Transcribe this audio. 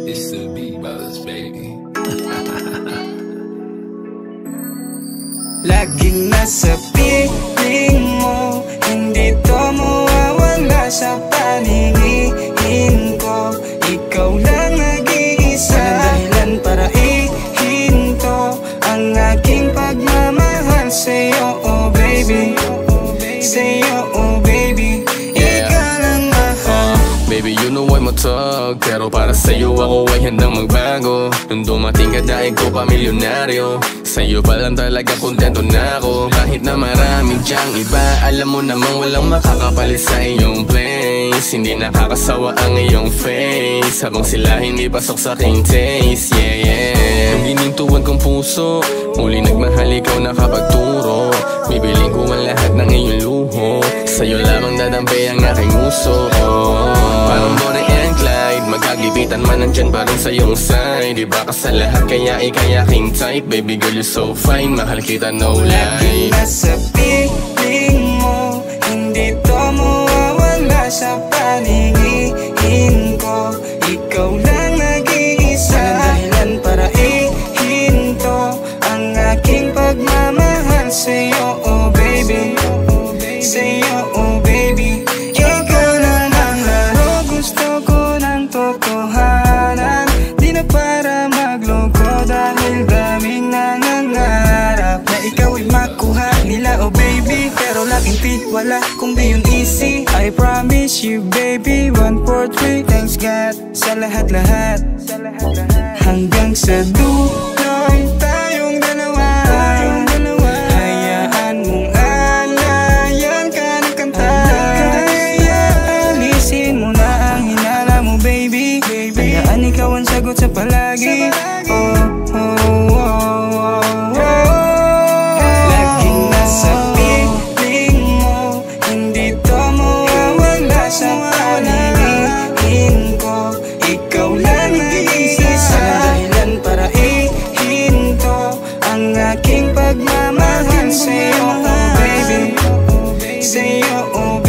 It's the Beat Brothers, baby. Laging nasa piling mo, hindi to mawawala sa paningin ko. Ikaw lang nag-iisa, walang dahilan para ihinto ang aking pagmamahal sa'yo, oh baby. Sa'yo, oh baby. Ikaw lang mahal. Baby, you know I'm a thug, pero para sa'yo ako ay handang magbago. Nung dumating ka dahil ko pa milyonaryo, sa'yo pa lang talaga kontento na ako. Kahit na maraming diyang iba, alam mo namang walang makakapalit sa iyong place. Hindi nakakasawa ang iyong face, habang sila hindi pasok sa aking taste. Yeah, yeah. Nung ginintuan kong puso, muli nagmahal ikaw nakapagturo. Bibiling ko ang lahat ng iyong luho, sa'yo lamang dadampi ang aking uso. Parang Bonnie and Clyde, magkagipitan man nandyan pa rin sa iyong side. Iba ka sa lahat kaya ikay aking type. Baby girl, you're so fine, mahal kita, no lie. Laging nasa piling mo, hindi to mawawala sa paningin ko. Ikaw lang nag-iisa, walang dahilan para ihinto ang aking pagmamahal sa'yo, oh baby. Sa'yo, oh baby. Ikaw na lang laro, gusto ko ng totohanan. Di na para magloko dahil daming nangangarap na ikaw ay makuha nila, oh baby. Pero laging tiwala kung di yun easy. I promise you baby, 1, 4, 3, thanks God sa lahat-lahat. Hanggang sa duloy tayong dalawa. Hayaan mong alayan ka ng kanta. Kaya alisin mo na ang hinala mo baby. Hayaan ikaw ang sagot sa palagi. Oh, oh, oh, oh, oh. Laging nasa piling mo, hindi to mawawala sa paningin ko. Ikaw lang nag-iisa, dahilan para ihinto ang aking pagmamahal sa'yo, oh baby. Sa'yo, oh baby.